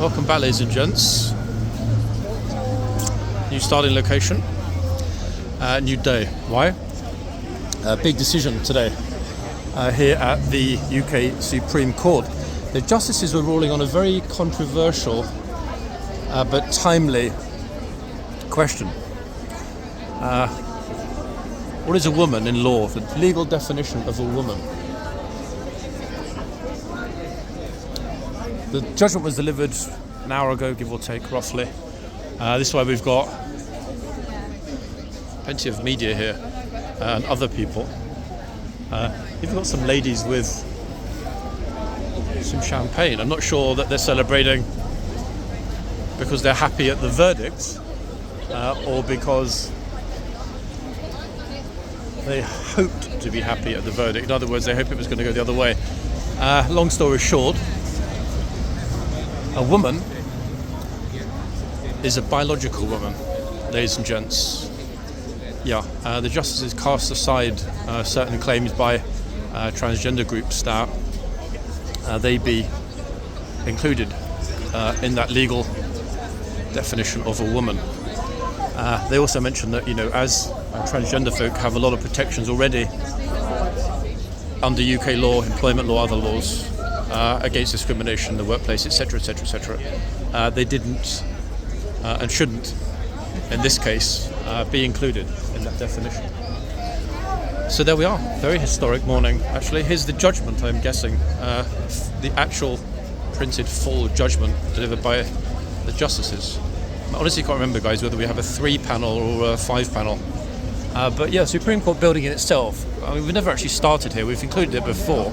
Welcome back, ladies and gents. New starting location, new day. Why? Big decision today here at the UK Supreme Court. The justices were ruling on a very controversial but timely question. What is a woman in law? The legal definition of a woman. The judgment was delivered an hour ago, give or take, roughly. This is why we've got plenty of media here and other people. Even got some ladies with some champagne. I'm not sure that they're celebrating because they're happy at the verdict or because they hoped to be happy at the verdict. In other words, they hoped it was going to go the other way. Long story short, a woman is a biological woman, ladies and gents. Yeah, the justices cast aside certain claims by transgender groups that they be included in that legal definition of a woman. They also mentioned that, you know, as transgender folk have a lot of protections already under UK law, employment law, other laws, against discrimination in the workplace, etc., etc., etc. They didn't and shouldn't, in this case, be included in that definition. So there we are. Very historic morning, actually. Here's the judgment, I'm guessing. The actual printed full judgment delivered by the justices. I honestly can't remember, guys, whether we have a 3-panel or a 5-panel. But yeah, Supreme Court building in itself, I mean, we've never actually started here. We've included it before.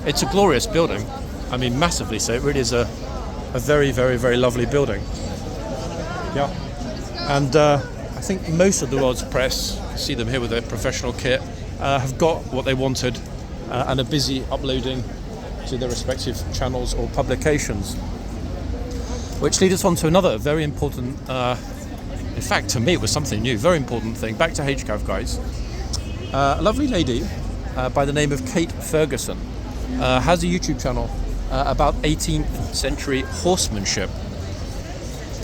It's a glorious building. I mean, massively so. It really is a very, very, very lovely building. Yeah. And I think most of the world's press, you see them here with their professional kit, have got what they wanted and are busy uploading to their respective channels or publications. Which leads us on to another very important, in fact, to me it was something new, very important thing. Back to HCAV, guys. A lovely lady by the name of Kate Ferguson has a YouTube channel about 18th century horsemanship.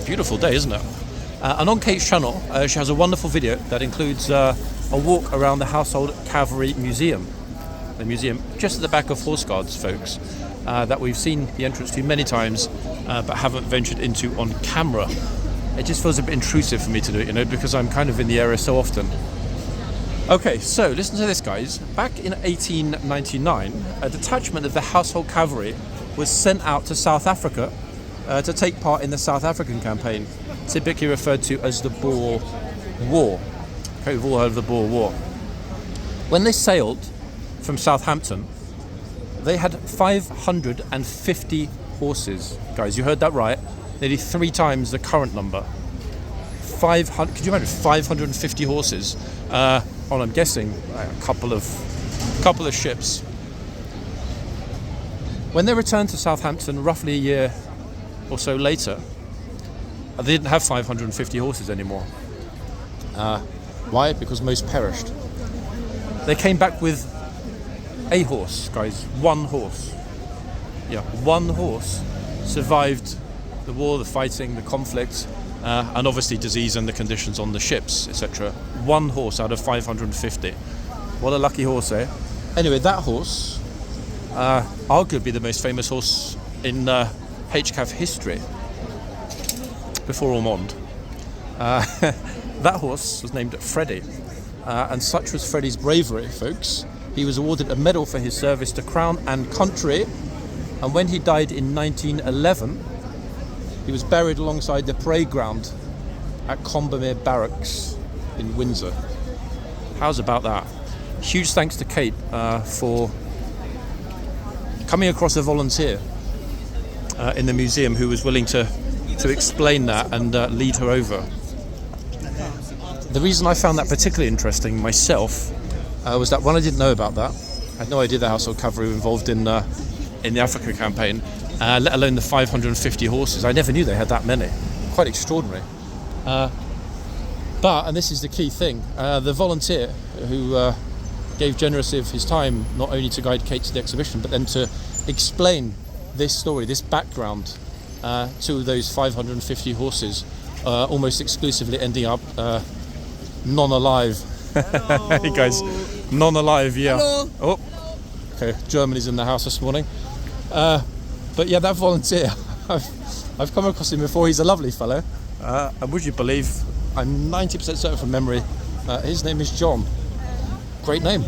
Beautiful day, isn't it? And on Kate's channel, she has a wonderful video that includes a walk around the Household Cavalry Museum. The museum just at the back of Horseguards, folks, that we've seen the entrance to many times, but haven't ventured into on camera. It just feels a bit intrusive for me to do it, you know, because I'm kind of in the area so often. Okay, so listen to this, guys. Back in 1899, a detachment of the Household Cavalry was sent out to South Africa to take part in the South African campaign, typically referred to as the Boer War. Okay, we've all heard of the Boer War. When they sailed from Southampton, they had 550 horses. Guys, you heard that right. Nearly 3 times the current number. 500. Could you imagine 550 horses on, I'm guessing, a couple of ships? When they returned to Southampton, roughly a year or so later, they didn't have 550 horses anymore. Why? Because most perished. They came back with a horse, guys. 1 horse. Yeah, 1 horse survived the war, the fighting, the conflict, and obviously disease and the conditions on the ships, etc. 1 horse out of 550. What a lucky horse, eh? Anyway, that horse, arguably the most famous horse in HCAV history, before Ormond. That horse was named Freddie, and such was Freddie's bravery, folks. He was awarded a medal for his service to Crown and country, and when he died in 1911, he was buried alongside the parade ground at Combermere Barracks in Windsor. How's about that? Huge thanks to Kate for coming across a volunteer in the museum who was willing to explain that and lead her over. The reason I found that particularly interesting myself was that when I didn't know about that, I had no idea the Household Cavalry were involved in the Africa campaign, let alone the 550 horses. I never knew they had that many. Quite extraordinary. But, and this is the key thing, the volunteer who gave generously of his time not only to guide Kate to the exhibition, but then to explain this story, this background two of those 550 horses almost exclusively ending up non-alive. Hey guys, non-alive, yeah. Hello. Oh, okay, Germany's in the house this morning. But yeah, that volunteer, I've come across him before. He's a lovely fellow. And would you believe, I'm 90% certain from memory, his name is John. Great name,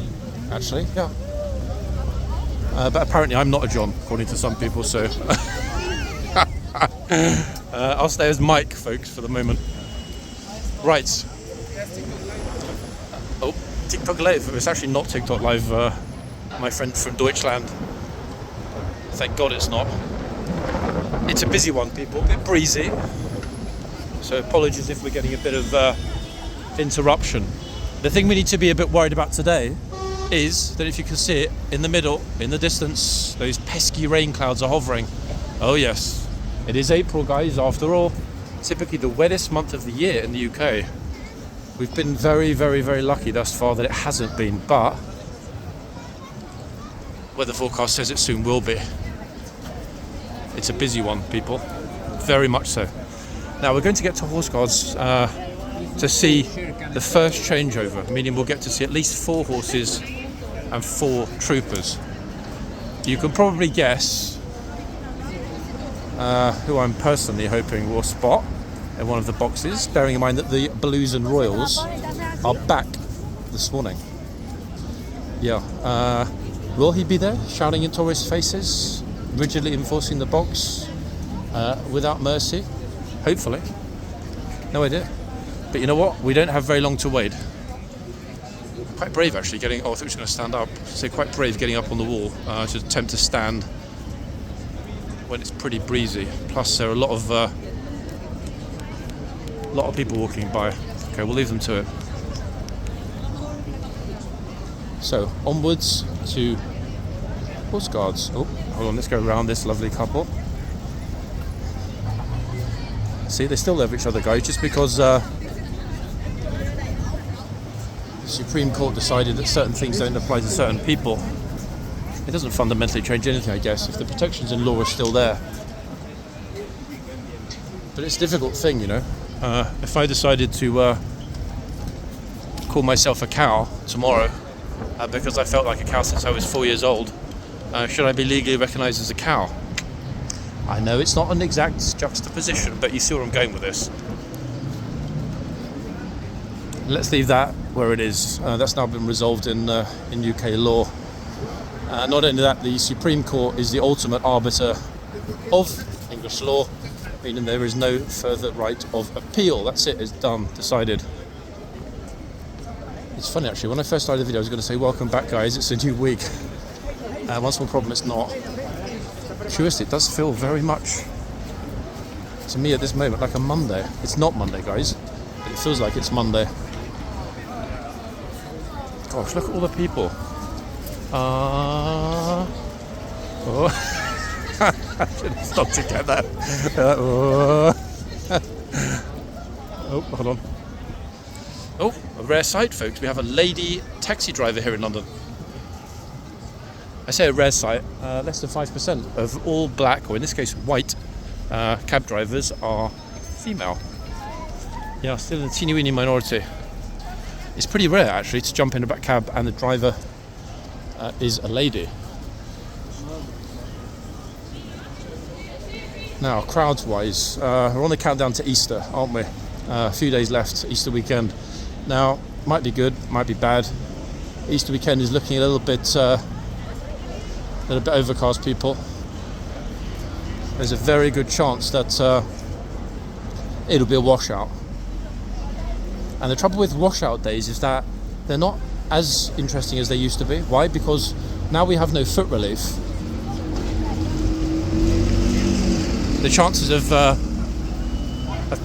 actually, yeah. But apparently I'm not a John, according to some people, so I'll stay as Mike, folks, for the moment. Right. Oh, TikTok Live. It's actually not TikTok Live, my friend from Deutschland. Thank God it's not. It's a busy one, people, a bit breezy. So apologies if we're getting a bit of interruption. The thing we need to be a bit worried about today is that if you can see it in the middle, in the distance, those pesky rain clouds are hovering. Oh yes, it is April, guys, after all. Typically the wettest month of the year in the UK. We've been very, very, very lucky thus far that it hasn't been, but weather forecast says it soon will be. It's a busy one, people, very much so. Now we're going to get to Horse Guards to see the first changeover, meaning we'll get to see at least 4 horses and 4 troopers. You can probably guess who I'm personally hoping will spot in one of the boxes, bearing in mind that the Blues and Royals are back this morning. Yeah, will he be there, shouting in tourist faces, rigidly enforcing the box without mercy? Hopefully. No idea. But you know what? We don't have very long to wait. Quite brave, actually, getting... Oh, I thought he was going to stand up. So quite brave getting up on the wall to attempt to stand when it's pretty breezy. Plus, there are a lot of people walking by. Okay, we'll leave them to it. So, onwards to Horse Guards. Oh, hold on, let's go around this lovely couple. See, they still love each other, guys, just because the Supreme Court decided that certain things don't apply to certain people. It doesn't fundamentally change anything, I guess, if the protections in law are still there. But it's a difficult thing, you know. If I decided to call myself a cow tomorrow because I felt like a cow since I was 4 years old, should I be legally recognised as a cow? I know it's not an exact juxtaposition, but you see where I'm going with this. Let's leave that where it is. That's now been resolved in UK law. Not only that, the Supreme Court is the ultimate arbiter of English law, meaning there is no further right of appeal. That's it, it's done, decided. It's funny actually, when I first started the video I was going to say welcome back guys, it's a new week. One small problem, it's not. Curiously, it does feel very much to me at this moment like a Monday. It's not Monday, guys, but it feels like it's Monday. Gosh, look at all the people. Oh. I should have stopped to get that. Oh, hold on. Oh, a rare sight, folks. We have a lady taxi driver here in London. I say a rare sight. Less than 5% of all black, or in this case white, cab drivers are female. Yeah, still a teeny weeny minority. It's pretty rare actually to jump in a back cab and the driver is a lady. Now, crowds-wise, we're on the countdown to Easter, aren't we? A few days left, Easter weekend. Now, might be good, might be bad. Easter weekend is looking a little bit overcast, people. There's a very good chance that it'll be a washout. And the trouble with washout days is that they're not as interesting as they used to be. Why? Because now we have no foot relief. The chances of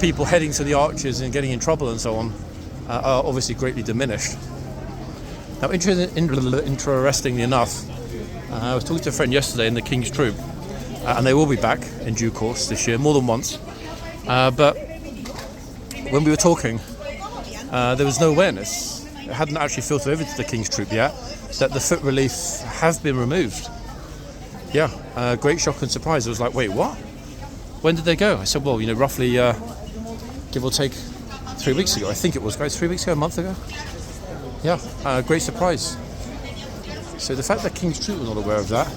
people heading to the arches and getting in trouble and so on are obviously greatly diminished. Now, interestingly enough, I was talking to a friend yesterday in the King's Troop, and they will be back in due course this year, more than once. But when we were talking, there was no awareness. It hadn't actually filtered over to the King's Troop yet that the foot relief have been removed. Yeah, great shock and surprise. I was like, wait, what? when did they go? I said, well, roughly give or take 3 weeks ago. I think it was, guys, 3 weeks ago, a month ago. Yeah, great surprise. So the fact that King's Troop were not aware of that,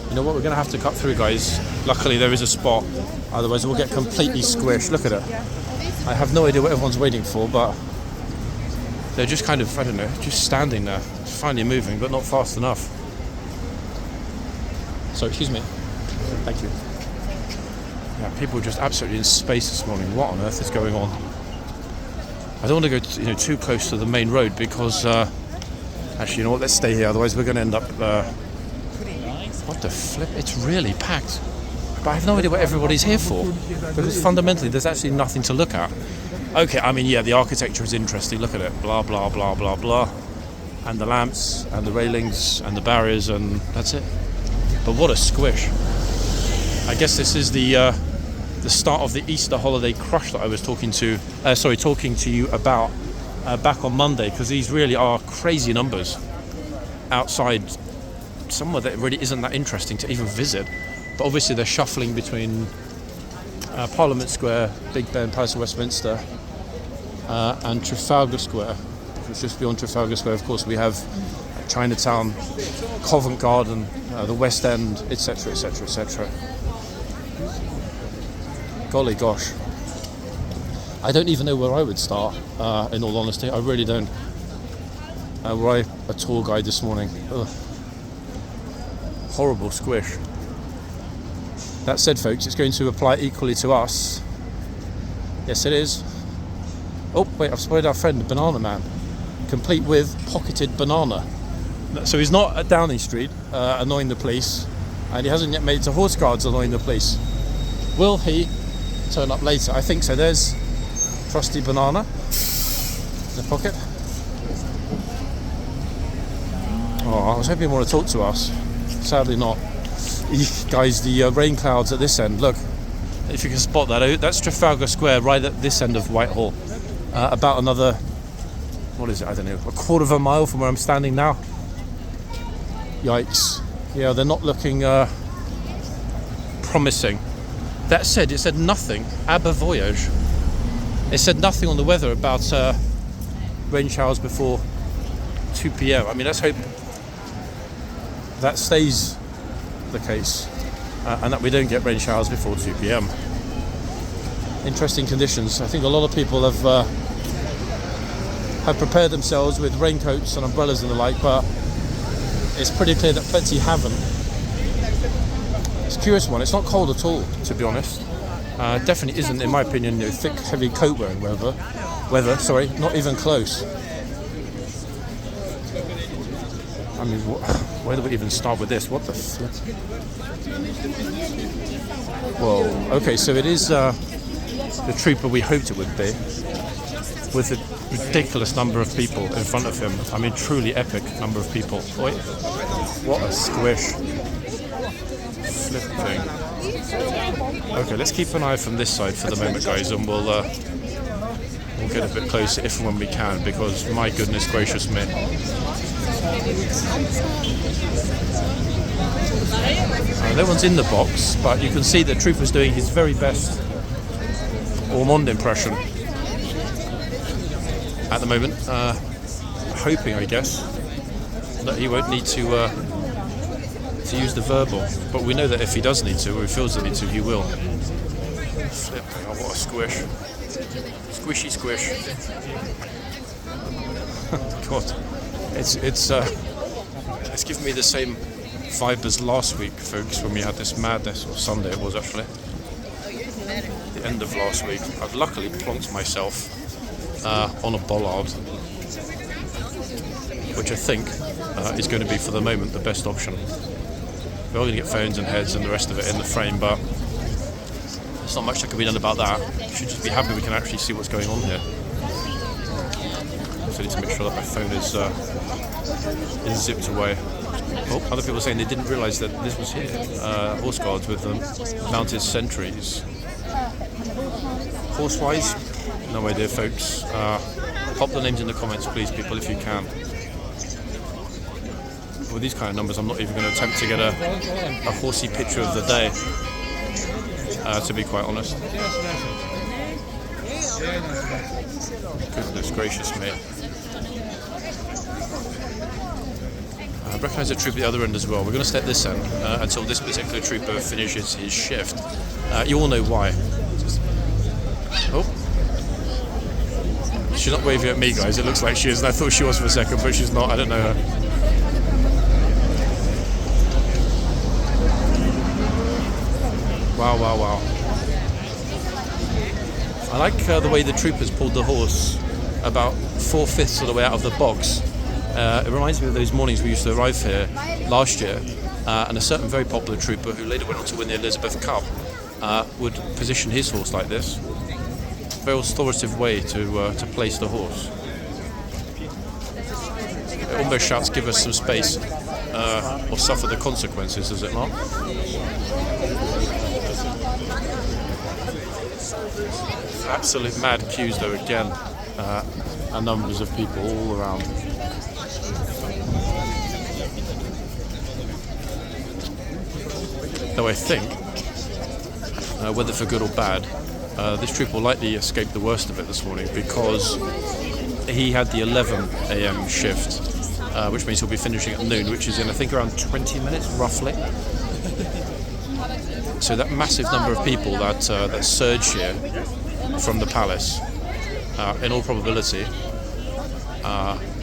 you know what, we're going to have to cut through, guys. Luckily there is a spot, otherwise we'll get completely squished. Look at it. I have no idea what everyone's waiting for, but they're just kind of, I don't know, just standing there, finally moving, but not fast enough. So, excuse me. Thank you. Yeah, people are just absolutely in space this morning. What on earth is going on? I don't want to go too close to the main road because actually, you know what, let's stay here, otherwise we're going to end up what the flip, it's really packed, but I have no idea what everybody's here for, because fundamentally there's actually nothing to look at. Okay, I mean, yeah, the architecture is interesting, look at it, blah blah blah blah blah, and the lamps and the railings and the barriers, and that's it. But what a squish. I guess this is the start of the Easter holiday crush that I was talking to you about back on Monday, because these really are crazy numbers outside somewhere that really isn't that interesting to even visit. But obviously they're shuffling between Parliament Square, Big Ben, Palace of Westminster, and Trafalgar Square. It's just beyond Trafalgar Square, of course, we have Chinatown, Covent Garden, the West End, etc, etc, etc. Golly gosh. I don't even know where I would start, in all honesty. I really don't. Were I a tour guide this morning? Ugh. Horrible squish. That said, folks, it's going to apply equally to us. Yes, it is. Oh, wait, I've spotted our friend, the Banana Man, complete with pocketed banana. So he's not at Downing Street, annoying the police, and he hasn't yet made it to horseguards annoying the police. Will he turn up later? I think so. There's trusty banana in the pocket. Oh, I was hoping he wanted to talk to us. Sadly not. Guys, the rain clouds at this end, look, if you can spot that out, that's Trafalgar Square right at this end of Whitehall. About another, what is it, I don't know, a quarter of a mile from where I'm standing now. Yikes. Yeah, they're not looking promising. That said, it said nothing, ab voyage. It said nothing on the weather about rain showers before 2 p.m. I mean, let's hope that stays the case and that we don't get rain showers before 2 p.m. Interesting conditions. I think a lot of people have prepared themselves with raincoats and umbrellas and the like, but it's pretty clear that plenty haven't. It's a curious one. It's not cold at all, to be honest. Definitely isn't, in my opinion, thick, heavy coat wearing weather. Not even close. I mean, where do we even start with this? What the flip? Whoa. Okay, so it is the trooper we hoped it would be, with a ridiculous number of people in front of him. I mean, truly epic number of people. Oi. What a squish. Flip thing. Okay, let's keep an eye from this side for the moment, guys, and we'll get a bit closer if and when we can, because my goodness gracious me. No one's in the box, but you can see the trooper's doing his very best Ormond impression at the moment, hoping, I guess, that he won't need to use the verbal, but we know that if he does need to, or he feels the need to, he will. Flip, oh, what a squish. Squishy squish. God, it's given me the same vibe as last week, folks, when we had this madness, or Sunday it was actually, the end of last week. I've luckily plonked myself on a bollard, which I think is going to be, for the moment, the best option. We're all going to get phones and heads and the rest of it in the frame, but there's not much that can be done about that. You should just be happy we can actually see what's going on here. So I need to make sure that my phone is zipped away. Oh, other people are saying they didn't realise that this was here. Horse guards with mounted sentries. Horsewise? No idea, folks. Pop the names in the comments, please, people, if you can. With these kind of numbers, I'm not even going to attempt to get a horsey picture of the day. to be quite honest. Goodness gracious me. I recognise a troop at the other end as well. We're going to stay at this end until this particular trooper finishes his shift. You all know why. Oh. She's not waving at me, guys. It looks like she is, and I thought she was for a second, but she's not. I don't know her. Wow, wow, wow. I like the way the troopers pulled the horse about 4/5 of the way out of the box. It reminds me of those mornings we used to arrive here last year, and a certain very popular trooper who later went on to win the Elizabeth Cup would position his horse like this. Very authoritative way to place the horse. It almost shouts, "Give us some space, or suffer the consequences," does it not? Absolute mad queues though again, and numbers of people all around. Though I think, whether for good or bad, this troop will likely escape the worst of it this morning, because he had the 11 a.m. shift, which means he'll be finishing at noon, which is in I think around 20 minutes roughly. So that massive number of people that surge here from the palace, in all probability,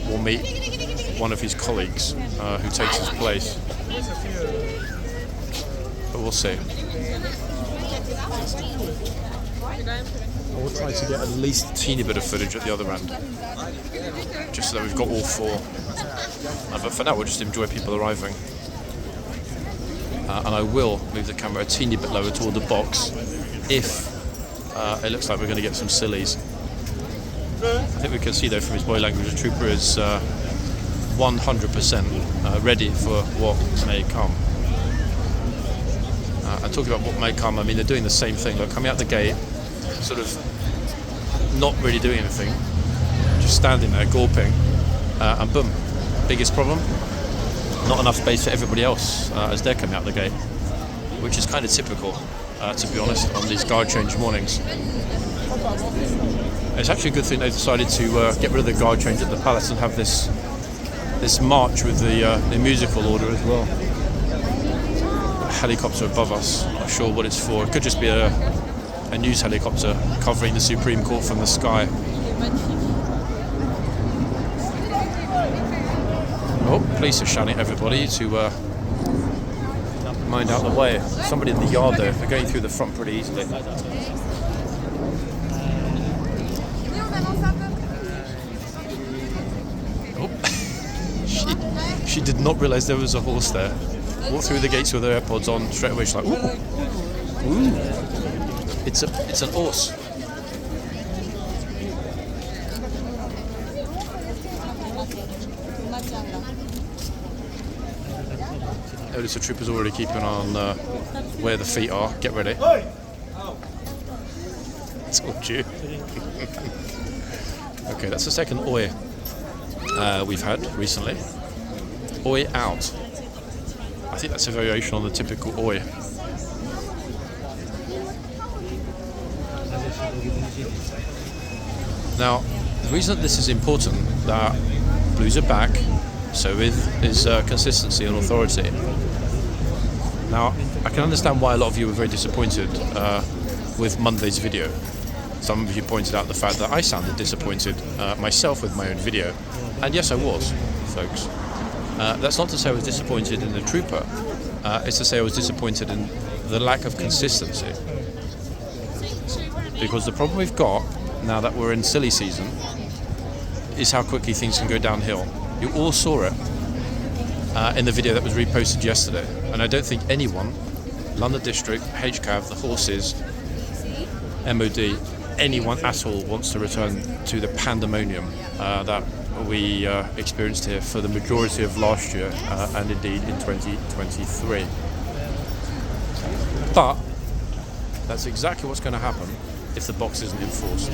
will meet one of his colleagues who takes his place. But we'll see. We'll try to get at least a teeny bit of footage at the other end, just so that we've got all four. But for now, we'll just enjoy people arriving. And I will move the camera a teeny bit lower toward the box if it looks like we're going to get some sillies. I think we can see though from his body language the trooper is 100% ready for what may come. And talking about what may come, I mean they're doing the same thing. Look, coming out the gate, sort of not really doing anything, just standing there gawping, and boom, biggest problem, not enough space for everybody else as they're coming out the gate, which is kind of typical, to be honest, on these guard change mornings. It's actually a good thing they decided to get rid of the guard change at the palace and have this march with the musical order as well. A helicopter above us, not sure what it's for. It could just be a news helicopter covering the Supreme Court from the sky. Oh, police are shouting at everybody to mind out the way. Somebody in the yard though, they're going through the front pretty easily. Oh, she did not realise there was a horse there. Walked through the gates with her AirPods on, straight away she's like, ooh, ooh. It's an horse. Notice the troopers already keeping an eye on where the feet are. Get ready. Told you. Okay, that's the second oi we've had recently. Oi out. I think that's a variation on the typical oi. Now, the reason that this is important, that Blues are back, so is consistency and authority. Now, I can understand why a lot of you were very disappointed with Monday's video. Some of you pointed out the fact that I sounded disappointed myself with my own video. And yes, I was, folks. That's not to say I was disappointed in the trooper. It's to say I was disappointed in the lack of consistency. Because the problem we've got, now that we're in silly season, is how quickly things can go downhill. You all saw it in the video that was reposted yesterday. And I don't think anyone, London District, HCAV, the horses, MOD, anyone at all wants to return to the pandemonium that we experienced here for the majority of last year and indeed in 2023. But that's exactly what's going to happen if the box isn't enforced.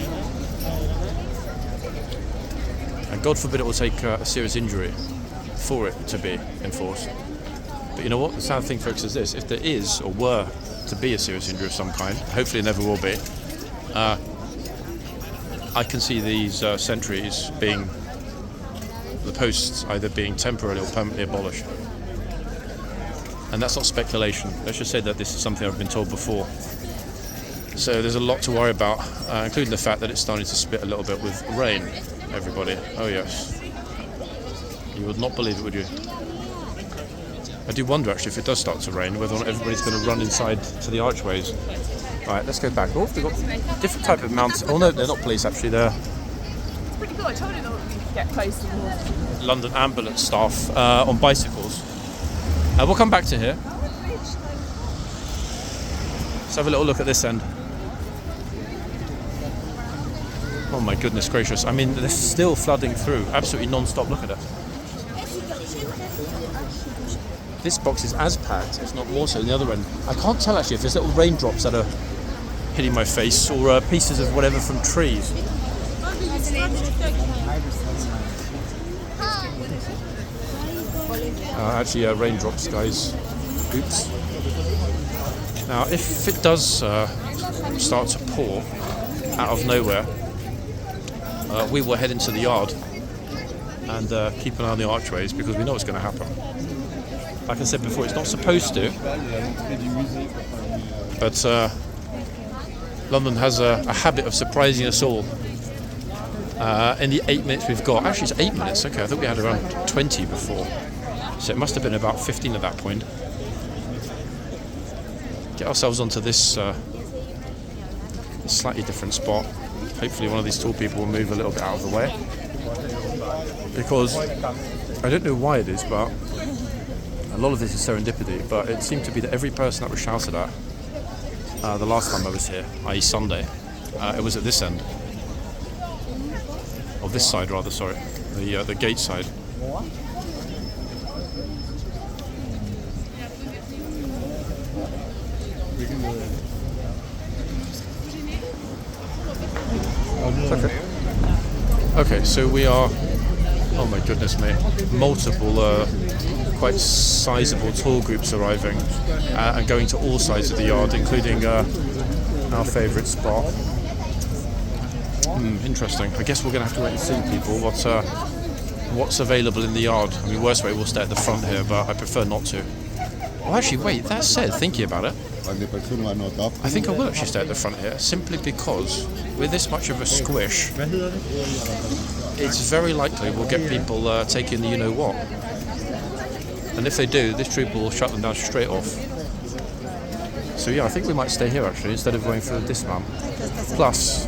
And God forbid it will take a serious injury for it to be enforced. But you know what? The sad thing, folks, is this. If there is or were to be a serious injury of some kind. Hopefully it never will be. I can see these sentries being, the posts either being temporarily or permanently abolished. And that's not speculation. Let's just say that this is something I've been told before. So there's a lot to worry about, including the fact that it's starting to spit a little bit with rain, everybody. Oh yes. You would not believe it, would you? I do wonder actually if it does start to rain, whether or not everybody's going to run inside to the archways. Right, let's go back. Oh, they've got different type of mounts. Oh no, they're not police actually, they're... It's pretty cool, I told you that we could get close to the London ambulance staff on bicycles. We'll come back to here. Let's have a little look at this end. Oh my goodness gracious, I mean they're still flooding through, absolutely non-stop, look at it. This box is as packed, if not more so, than the other end. I can't tell actually if there's little raindrops that are hitting my face or pieces of whatever from trees. Actually, raindrops, guys. Oops. Now, if it does start to pour out of nowhere, we will head into the yard and keep an eye on the archways because we know what's going to happen. Like I said before, it's not supposed to, but London has a habit of surprising us all. In the 8 minutes we've got, actually it's 8 minutes, okay, I thought we had around 20 before, so it must have been about 15 at that point. Get ourselves onto this slightly different spot. Hopefully one of these tall people will move a little bit out of the way, because I don't know why it is, but a lot of this is serendipity, but it seemed to be that every person that was shouted at the last time I was here, i.e. Sunday, it was at this end. Or this side rather, sorry. The gate side. Okay. Okay, so we are, oh my goodness me, multiple quite sizable tall groups arriving and going to all sides of the yard, including our favourite spot. Interesting. I guess we're going to have to wait and see, people, what's available in the yard. I mean, worst way, we'll stay at the front here, but I prefer not to. Oh, actually, wait, that said, thinking about it, I think I will actually stay at the front here, simply because with this much of a squish, it's very likely we'll get people taking the you-know-what. And if they do, this troop will shut them down straight off. So yeah, I think we might stay here actually, instead of going for the dismount. Plus,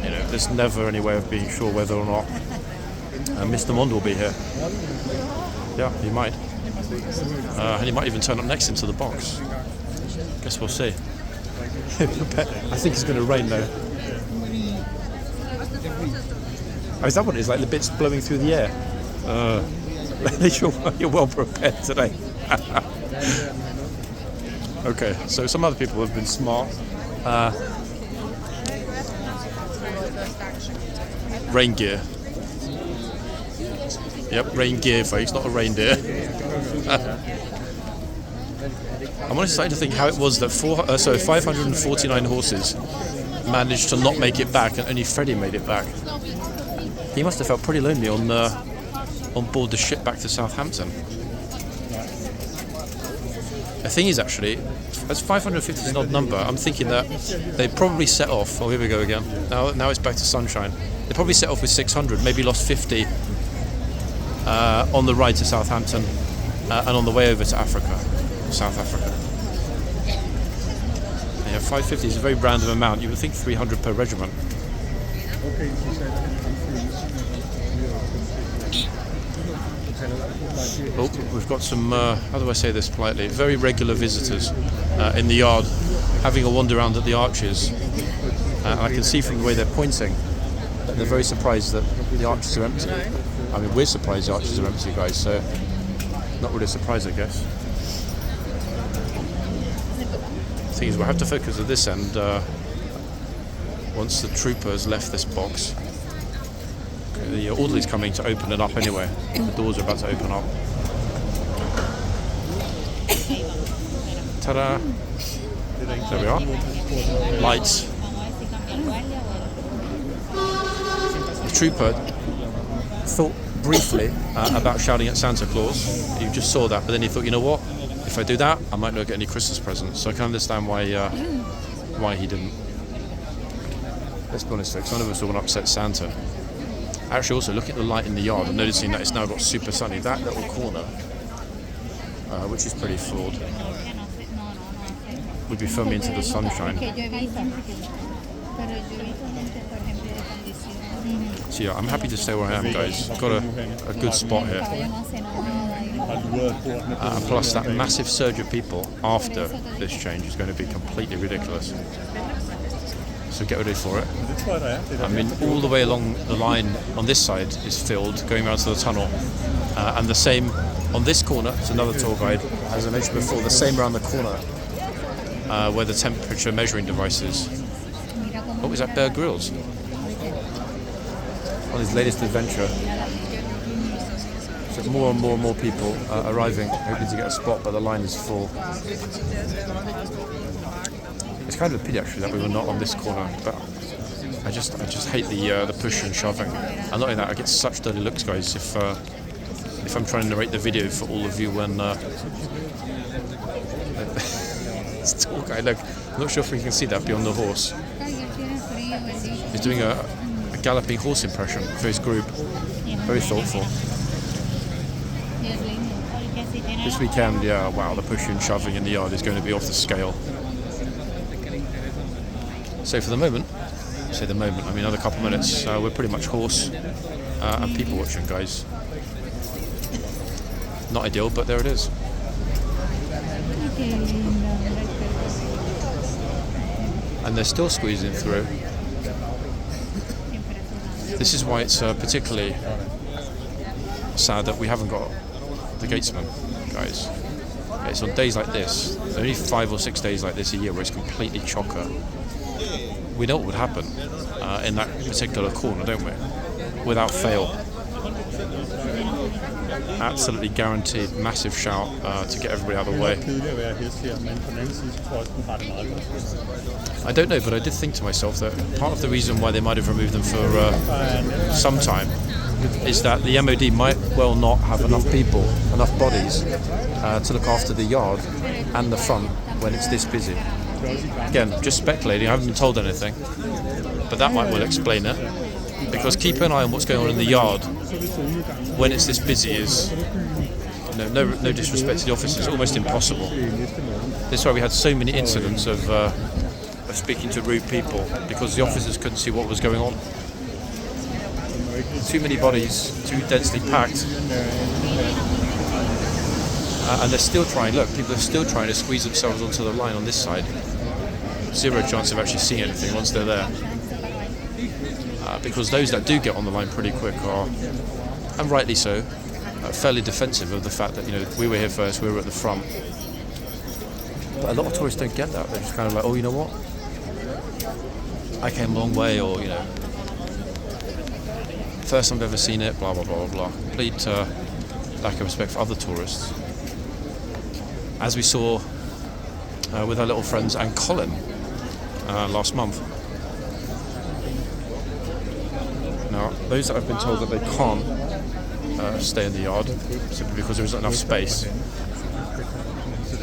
you know, there's never any way of being sure whether or not Mr. Mond will be here. Yeah, he might. And he might even turn up next into the box. Guess we'll see. I think it's going to rain though. Oh, is that what it is? Like the bits blowing through the air? You're well prepared today. Okay, so some other people have been smart. Rain gear. Yep, rain gear, folks, not a reindeer. I'm honestly starting to think how it was that 549 horses managed to not make it back, and only Freddie made it back. He must have felt pretty lonely on board the ship back to Southampton. The thing is, actually, as 550 is an odd number, I'm thinking that they probably set off. Oh, here we go again. Now it's back to sunshine. They probably set off with 600, maybe lost 50 on the ride to Southampton and on the way over to South Africa. Yeah, 550 is a very random amount. You would think 300 per regiment. Oh, we've got some, how do I say this politely, very regular visitors in the yard having a wander around at the arches. I can see from the way they're pointing that they're very surprised that the arches are empty. I mean, we're surprised the arches are empty, guys, so not really a surprise, I guess. The thing is, we'll have to focus at this end once the troopers left this box. Okay, the orderly's coming to open it up anyway. The doors are about to open up. Ta-da! There we are. Lights. The trooper thought briefly about shouting at Santa Claus. You just saw that, but then he thought, you know what? If I do that, I might not get any Christmas presents. So I can understand why he didn't. Let's be honest, folks. None of us want to upset Santa. Actually, also looking at the light in the yard, I'm noticing that it's now got super sunny. That little corner, which is pretty flawed, would be firmly into the sunshine. So yeah, I'm happy to stay where I am, guys. I've got a good spot here. Plus, that massive surge of people after this change is going to be completely ridiculous. So get ready for it. I mean, all the way along the line on this side is filled, going around to the tunnel. And the same on this corner, it's another tour guide, as I mentioned before, the same around the corner where the temperature measuring device is. What was that, Bear Grylls? On his latest adventure. So more and more people arriving, hoping to get a spot, but the line is full. It's kind of a pity actually that we were not on this corner, but I just hate the push and shoving. And not only that, I get such dirty looks, guys, if I'm trying to narrate the video for all of you when this tall guy, look, I'm not sure if we can see that beyond the horse. He's doing a galloping horse impression for his group. Very thoughtful. This weekend, yeah, wow, the pushing and shoving in the yard is going to be off the scale. So for the moment, I mean another couple of minutes, we're pretty much horse and people watching, guys. Not ideal, but there it is. And they're still squeezing through. This is why it's particularly sad that we haven't got the gatesman, guys. It's on days like this, only 5 or 6 days like this a year where it's completely chocker. We know what would happen in that particular corner, don't we? Without fail. Absolutely guaranteed massive shout to get everybody out of the way. I don't know, but I did think to myself that part of the reason why they might have removed them for some time is that the MOD might well not have enough people, enough bodies to look after the yard and the front when it's this busy. Again, just speculating, I haven't been told anything, but that might well explain it. Because keeping an eye on what's going on in the yard when it's this busy is, no disrespect to the officers, almost impossible. This is why we had so many incidents of speaking to rude people, because the officers couldn't see what was going on. Too many bodies, too densely packed. And they're still trying, look, people are still trying to squeeze themselves onto the line on this side. Zero chance of actually seeing anything once they're there. Because those that do get on the line pretty quick are, and rightly so, fairly defensive of the fact that, we were here first, we were at the front. But a lot of tourists don't get that. They're just kind of like, oh, you know what? I came a long way, or, first time I've ever seen it, blah, blah, blah, blah, blah. Complete lack of respect for other tourists. As we saw with our little friends and Colin last month. Now, those that have been told that they can't stay in the yard simply because there isn't enough space,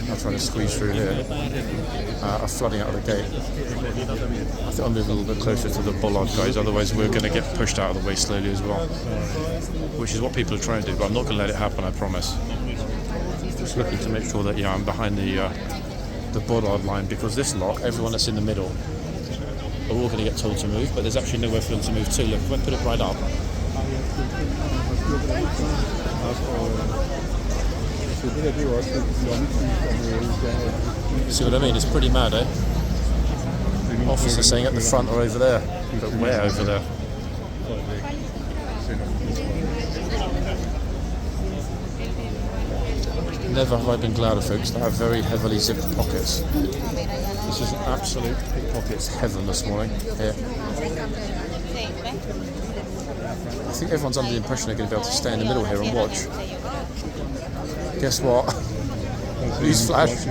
I'm trying to squeeze through here, are flooding out of the gate. I think I'll move a little bit closer to the bollard, guys, otherwise we're going to get pushed out of the way slowly as well, which is what people are trying to do, but I'm not going to let it happen, I promise. Just looking to make sure that, I'm behind the bollard line, because this lot, everyone that's in the middle, are all going to get told to move, but there's actually nowhere for them to move to. Look, if I put it right up. See what I mean? It's pretty mad, eh? Officer saying at the front or over there, but where over there? Never have I been gladder, folks, to have very heavily zipped pockets. This is an absolute pickpocket's heaven this morning here. I think everyone's under the impression they're going to be able to stay in the middle here and watch. Guess what? Newsflash.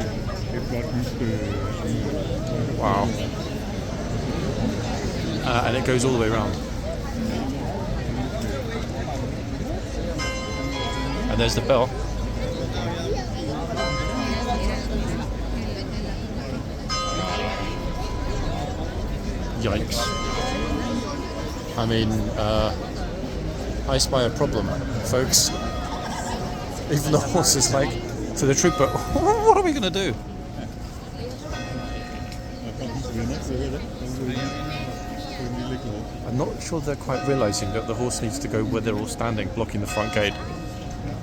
Wow. And it goes all the way around. And there's the bell. Yikes. I mean, I spy a problem, folks. Even the horse is like, to the trooper, what are we going to do? I'm not sure they're quite realising that the horse needs to go where they're all standing, blocking the front gate.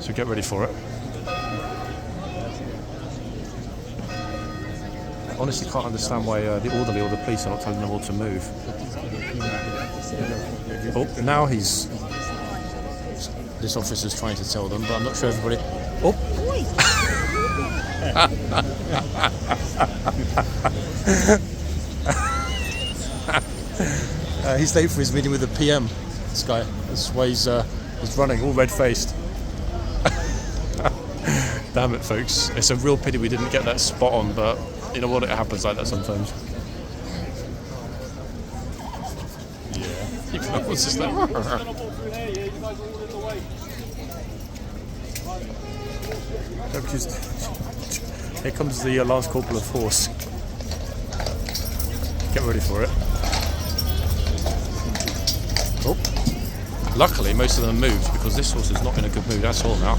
So get ready for it. I honestly can't understand why the orderly or the police are not telling them all to move. Oh, now this officer's trying to tell them, but I'm not sure everybody... Oh! He's late for his meeting with the PM, this guy. That's why he's running, all red-faced. Damn it, folks. It's a real pity we didn't get that spot on, but you know what, it happens like that sometimes. Yeah. What's this like? Here comes the Lance Corporal of Horse. Get ready for it. Oh. Luckily, most of them moved because this horse is not in a good mood at all now.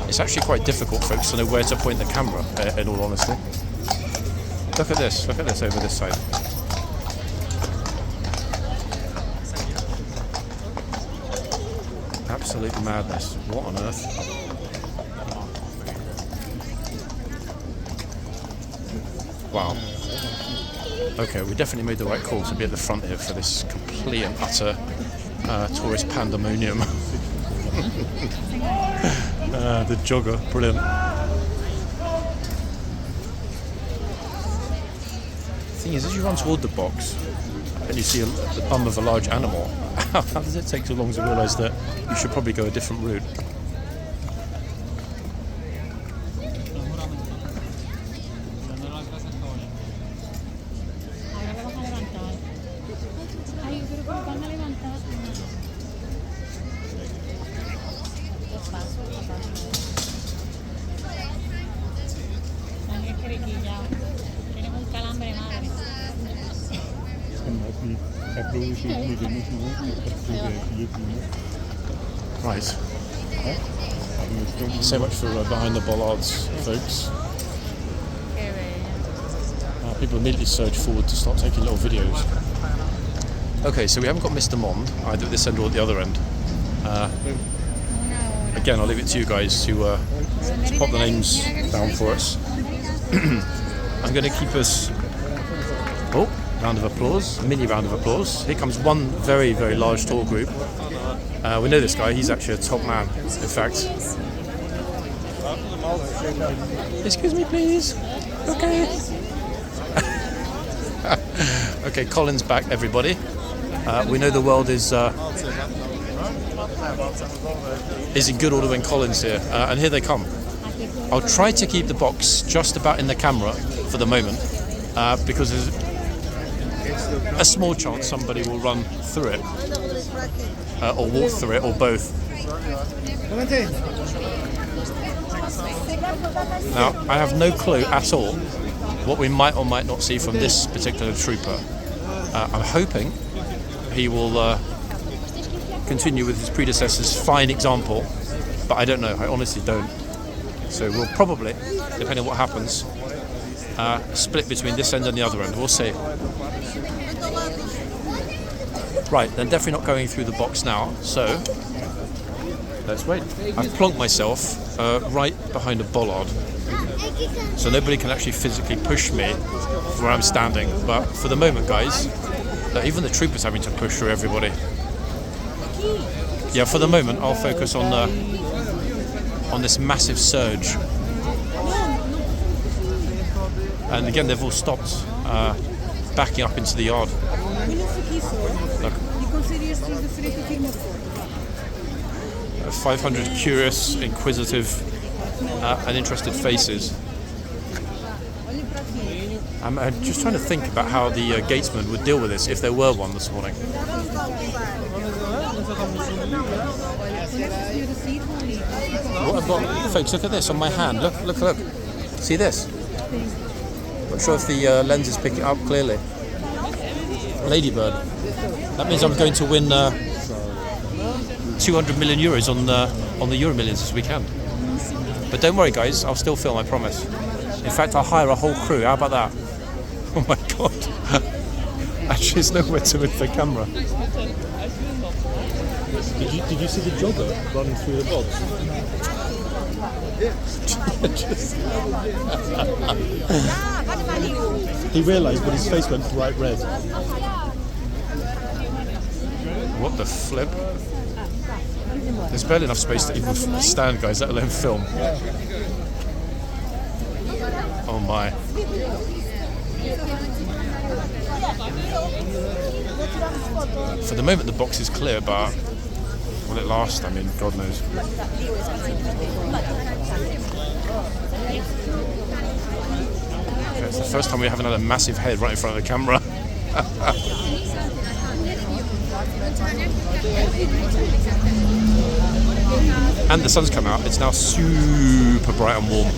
It's actually quite difficult, folks, to know where to point the camera, in all honesty. Look at this over this side. Absolute madness. What on earth? Wow. Okay, we definitely made the right call to be at the front here for this complete and utter tourist pandemonium. The jogger, brilliant. The thing is, as you run toward the box and you see the bum of a large animal, how does it take so long to realise that you should probably go a different route? Right. So much for behind the bollards, folks. People immediately surge forward to start taking little videos. Okay, so we haven't got Mr. Mond, either at this end or at the other end. Again, I'll leave it to you guys to pop the names down for us. I'm going to keep us... Oh, round of applause, mini round of applause. Here comes one very, very large tall group. We know this guy, he's actually a top man, in fact. Excuse me, please. Okay. Okay, Colin's back, everybody. We know the world is in good order when Colin's here, and here they come. I'll try to keep the box just about in the camera for the moment, because there's a small chance somebody will run through it, or walk through it, or both. Now, I have no clue at all what we might or might not see from this particular trooper. I'm hoping he will continue with his predecessor's fine example, but I don't know, I honestly don't. So we'll probably, depending on what happens, split between this end and the other end. We'll see. Right, they're definitely not going through the box now, so let's wait. I've plonked myself right behind a bollard, so nobody can actually physically push me where I'm standing. But for the moment, guys, even the troopers having to push through everybody. Yeah, for the moment, I'll focus on this massive surge. And again, they've all stopped, backing up into the yard. Look. 500 curious, inquisitive, and interested faces. I'm just trying to think about how the gatesman would deal with this if there were one this morning. What I've got, folks, look at this on my hand. Look. See this? Not sure if the lens is picking it up clearly. Ladybird. That means I'm going to win 200 million euros on the Euro Millions this weekend. But don't worry, guys, I'll still film, I promise. In fact, I'll hire a whole crew. How about that? Oh my god. Actually, there's nowhere to move the camera. Did you see the jogger running through the bogs? He realised, but his face went bright red. What the flip? There's barely enough space to even stand, guys, let alone film. Oh my. For the moment the box is clear, but will it last? I mean, God knows. Okay, it's the first time we haven't had a massive head right in front of the camera. And the sun's come out. It's now super bright and warm.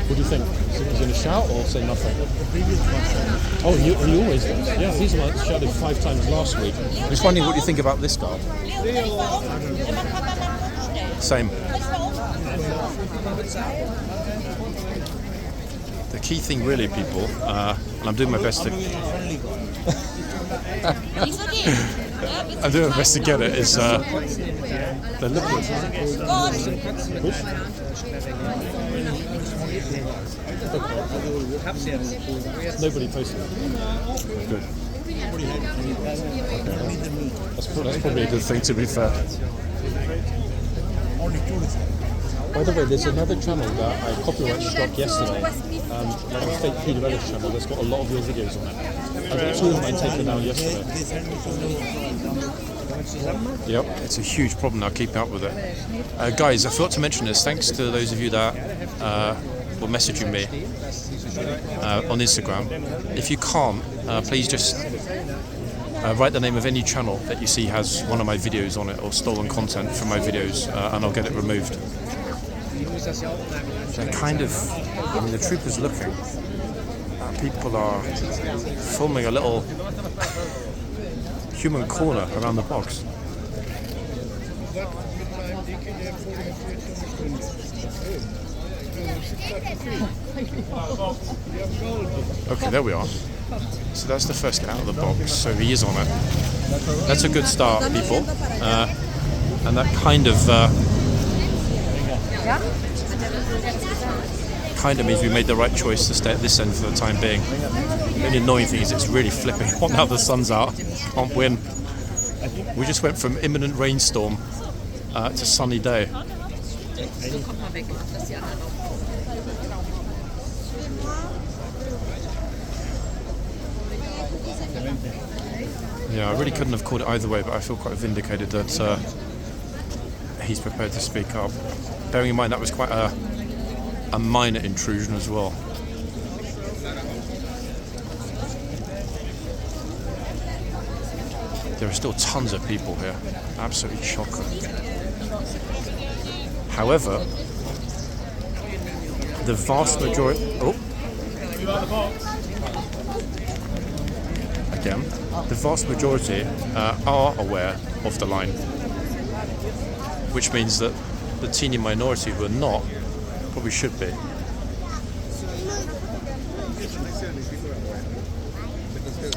What do you think? Is he going to shout or say nothing? Oh, he always does. Yeah, he's the one that shouted 5 times last week. I'm just wondering what you think about this guard. Same. The key thing really, people, and I'm doing my best to I'm doing my best to get it, is the liquid. Nobody posted it. Good. Okay. That's probably a good thing, to be fair. By the way, there's another channel that I copyright struck yesterday, like a fake Peter Ellis channel that's got a lot of your videos on it. I got 2 of mine taken down yesterday. Yep, it's a huge problem now keeping up with it. Guys, I forgot to mention this. Thanks to those of you that were messaging me on Instagram. If you can't, please just write the name of any channel that you see has one of my videos on it or stolen content from my videos, and I'll get it removed. They're kind of, I mean, the troopers looking. People are forming a little human corner around the box. Okay, there we are. So that's the first get out of the box. So he is on it. That's a good start, people. And that kind of means we made the right choice to stay at this end for the time being. The only annoying thing is it's really flipping hot now the sun's out. Can't win. We just went from imminent rainstorm to sunny day. Yeah, I really couldn't have called it either way, but I feel quite vindicated that he's prepared to speak up. Bearing in mind that was quite a minor intrusion as well. There are still tons of people here. Absolutely chocolate. However, the vast majority... Again, the vast majority are aware of the line, which means that the teeny minority who are not probably should be.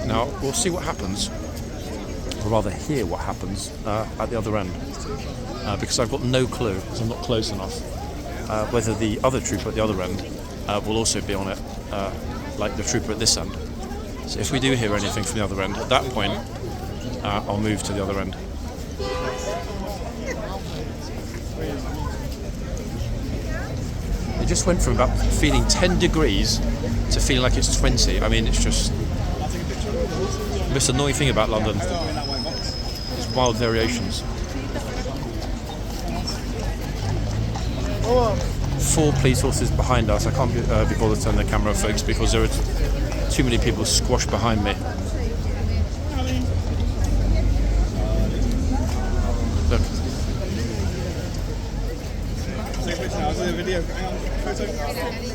Now, we'll see what happens, or rather hear what happens at the other end, because I've got no clue, because I'm not close enough, whether the other trooper at the other end will also be on it, like the trooper at this end. So if we do hear anything from the other end, at that point, I'll move to the other end. It just went from about feeling 10 degrees to feeling like it's 20. I mean, it's just the most annoying thing about London. It's wild variations. 4 police horses behind us. I can't be bothered to turn the camera, folks, because there are too many people squashed behind me. Look.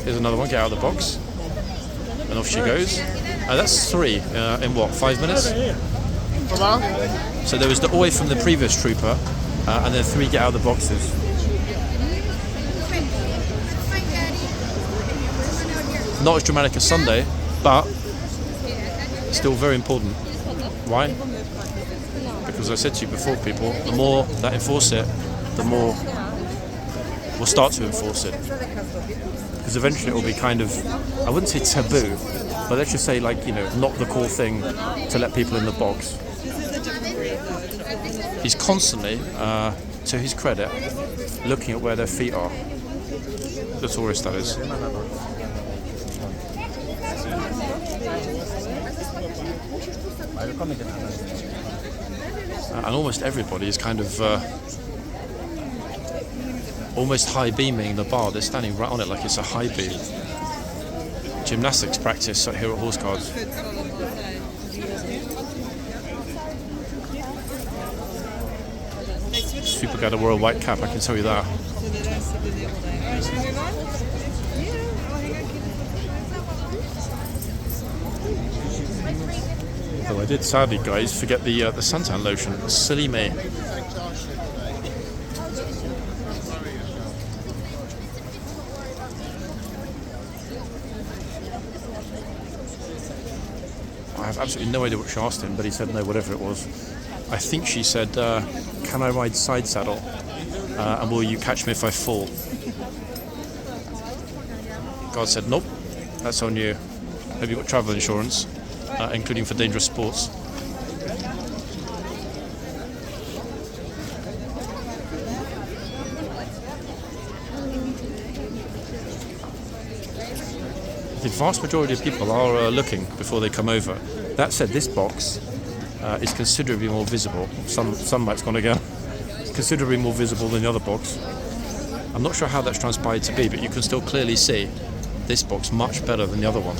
Here's another one. Get out of the box. And off she goes. That's 3 in what, 5 minutes? So there was the oi from the previous trooper, and then 3 get out of the boxes. Not as dramatic as Sunday, but still very important. Why? Because I said to you before, people, the more that enforce it, the more we'll start to enforce it. Because eventually it will be kind of, I wouldn't say taboo, but let's just say, like, you know, not the cool thing to let people in the box. He's constantly, to his credit, looking at where their feet are. The tourist, that is. And almost everybody is kind of almost high beaming the bar. They're standing right on it like it's a high beam. Gymnastics practice here at Horseguards. Super guy wore a white cap, I can tell you that. Though I did sadly, guys, forget the suntan lotion. Silly me. I have absolutely no idea what she asked him, but he said no, whatever it was. I think she said, can I ride side saddle? And will you catch me if I fall? God said, nope, that's on you. Have you got travel insurance, including for dangerous sports? The vast majority of people are looking before they come over. That said, this box is considerably more visible. Sunlight's gone again. Considerably more visible than the other box. I'm not sure how that's transpired to be, but you can still clearly see this box much better than the other one.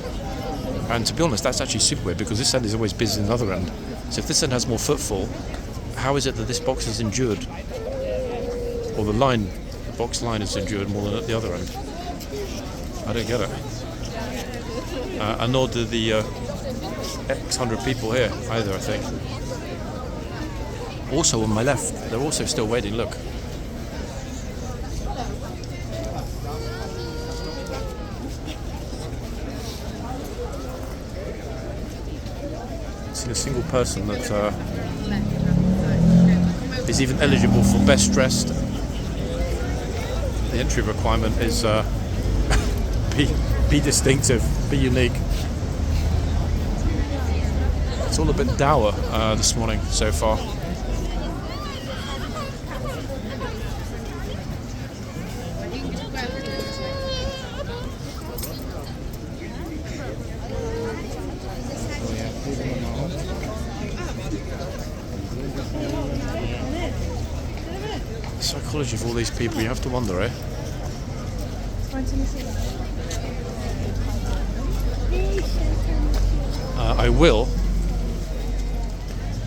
And to be honest, that's actually super weird, because this end is always busy than the other end. So if this end has more footfall, how is it that this box has endured? Or the box line has endured more than at the other end? I don't get it. And nor do the X hundred people here either, I think. Also on my left, they're also still waiting, look. I've seen a single person that is even eligible for best dressed. The entry requirement is be distinctive, be unique. It's all a bit dour this morning so far. The psychology of all these people, you have to wonder, eh? I will,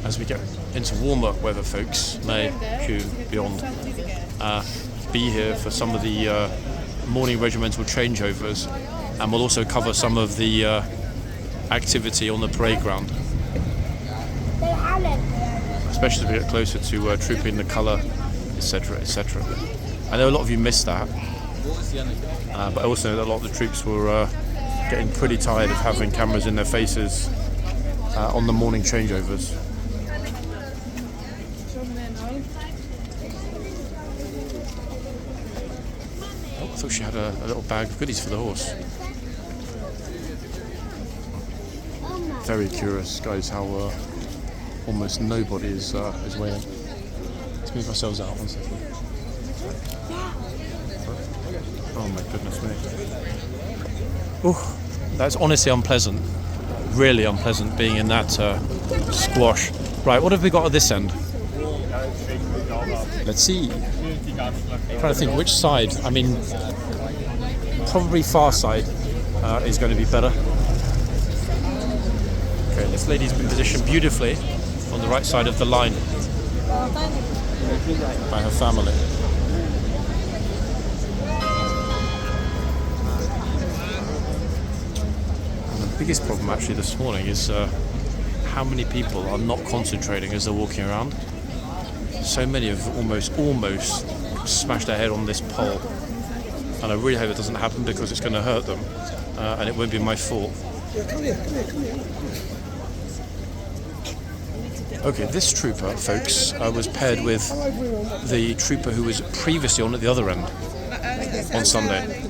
as we get into warmer weather, folks, May, June, beyond, be here for some of the morning regimental changeovers, and we'll also cover some of the activity on the parade ground, especially as we get closer to trooping the colour, etc., etc. I know a lot of you missed that, but I also know that a lot of the troops were getting pretty tired of having cameras in their faces on the morning changeovers. Oh, I thought she had a little bag of goodies for the horse. Very curious, guys, how almost nobody is waiting. Let's move ourselves out 1 second. Oh my goodness me. Oh, that's honestly unpleasant. Really unpleasant being in that squash. Right, what have we got at this end? Let's see. I'm trying to think which side. I mean, probably far side is going to be better. Okay, this lady's been positioned beautifully on the right side of the line by her family. And the biggest problem actually this morning is how many people are not concentrating as they're walking around. So many have almost smashed their head on this pole, and I really hope it doesn't happen because it's going to hurt them, and it won't be my fault. Okay, this trooper, folks, was paired with the trooper who was previously on at the other end on Sunday.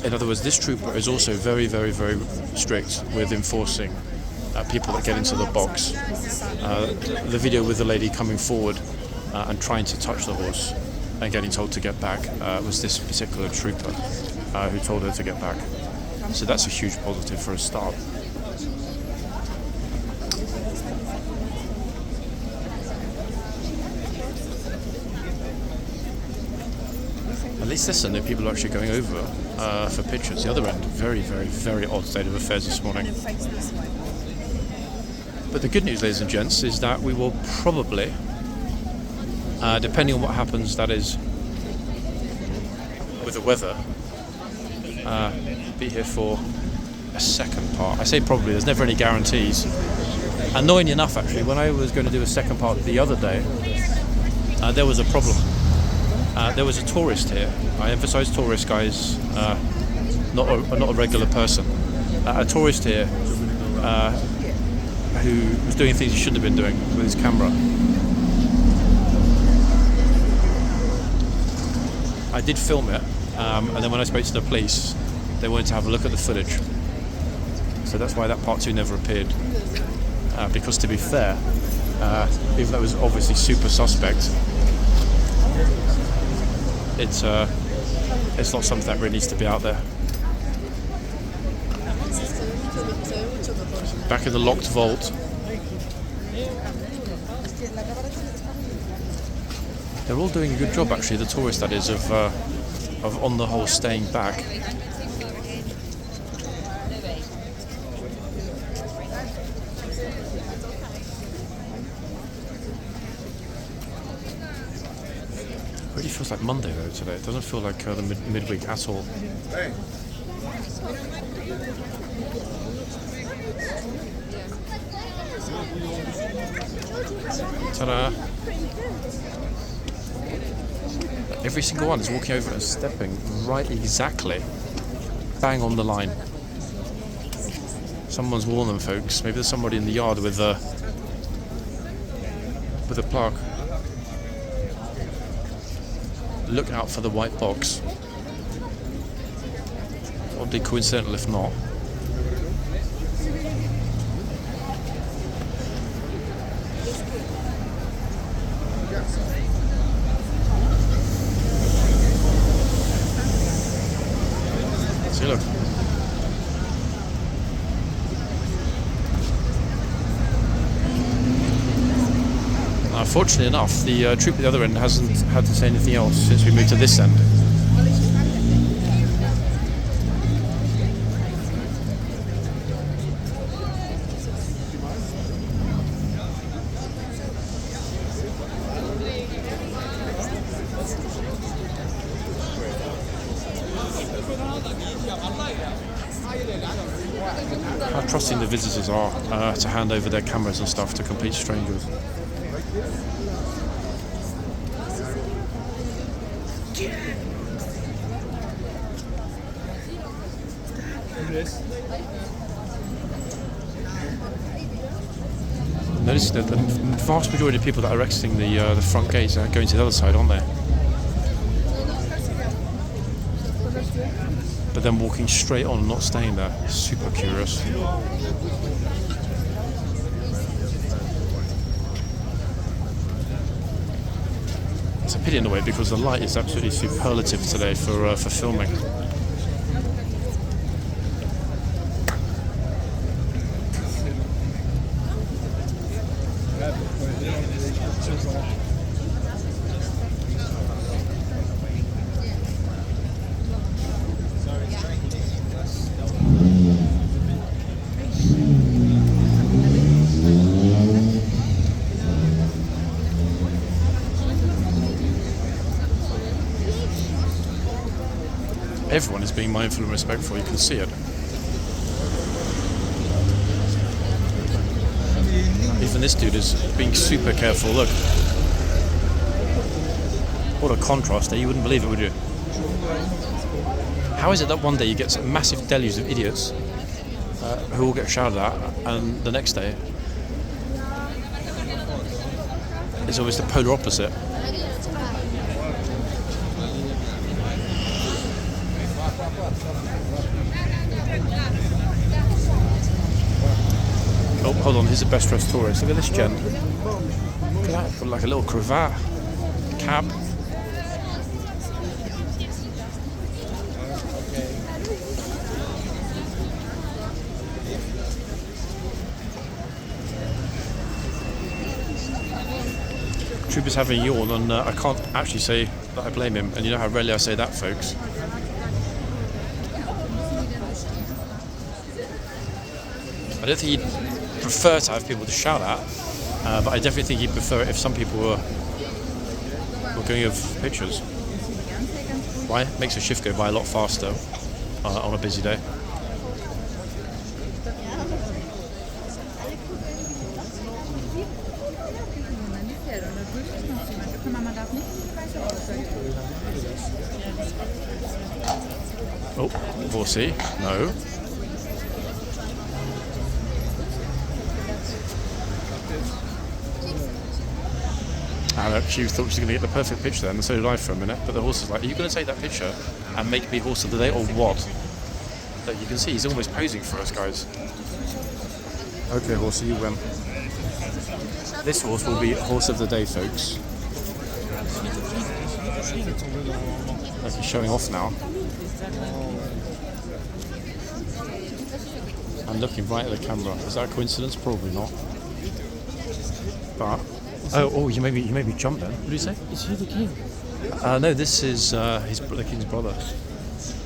In other words, this trooper is also very, very, very strict with enforcing people that get into the box. The video with the lady coming forward and trying to touch the horse and getting told to get back was this particular trooper who told her to get back. So that's a huge positive for a start. At least this Sunday people are actually going over for pictures. The other end, very, very, very odd state of affairs this morning. But the good news, ladies and gents, is that we will probably, depending on what happens, that is, with the weather, be here for a second part. I say probably, there's never any guarantees. Annoyingly enough, actually, when I was going to do a second part the other day, there was a problem. There was a tourist here. I emphasise tourist, guys, not a regular person. A tourist here who was doing things he shouldn't have been doing with his camera. I did film it, and then when I spoke to the police, they wanted to have a look at the footage. So that's why that part 2 never appeared. Because to be fair, even though it was obviously super suspect, it's not something that really needs to be out there. Back in the locked vault. They're all doing a good job, actually, the tourists, that is, of on the whole staying back. It really feels like Monday though today. It doesn't feel like the midweek at all. Ta-da! Every single one is walking over and stepping right exactly bang on the line. Someone's warned them, folks. Maybe there's somebody in the yard with a plaque. Look out for the white box. Oddly coincidental if not. See, look. Fortunately enough, the troop at the other end hasn't had to say anything else since we moved to this end. How trusting the visitors are to hand over their cameras and stuff to complete strangers. Notice that the vast majority of people that are exiting the front gates are going to the other side, aren't they? But then walking straight on, not staying there. Super curious. It's a pity in a way because the light is absolutely superlative today for filming. Everyone is being mindful and respectful. You can see it. Even this dude is being super careful. Look. What a contrast there. You wouldn't believe it, would you? How is it that one day you get a massive deluge of idiots who all get shouted at, and the next day it's always the polar opposite? Oh, hold on, here's the best dressed tourist. Look at this gent. Look at that, got like a little cravat, cap. Trooper's having a yawn, and I can't actually say that I blame him, and you know how rarely I say that, folks. I don't think he'd prefer to have people to shout at, but I definitely think he'd prefer it if some people were going over pictures. Why? It makes the shift go by a lot faster on a busy day. Oh, Vorsi, no. And she thought she was going to get the perfect picture then, and so did I for a minute. But the horse is like, are you going to take that picture and make me horse of the day, or what? That you can see, he's almost posing for us, guys. Okay, Horsey, you win. This horse will be horse of the day, folks. Like he's showing off now. I'm looking right at the camera. Is that a coincidence? Probably not. But you made me jump then. What did you say? Is he the king? No, this is the king's brother.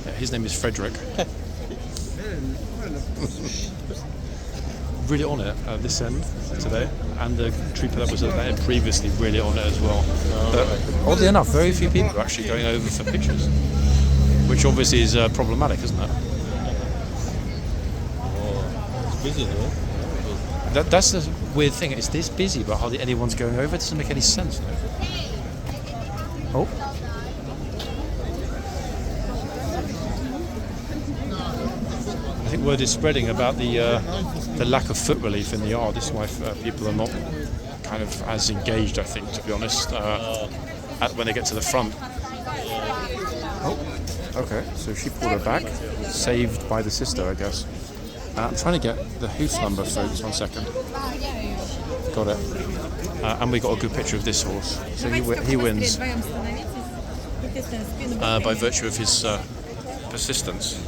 Yeah, his name is Frederick. Really on it at this end today, and the trooper that was at that end previously really on it as well. Oddly enough, very few people are actually going over for pictures, which obviously is problematic, isn't it? It's busy though. That's the weird thing. It's this busy, but hardly anyone's going over. It doesn't make any sense. Oh. I think word is spreading about the lack of foot relief in the yard. This is why people are not kind of as engaged, I think, to be honest, when they get to the front. Oh, okay. So she pulled her back, saved by the sister, I guess. I'm trying to get the hoof number, folks. 1 second. Got it. And we got a good picture of this horse. So he wins by virtue of his persistence.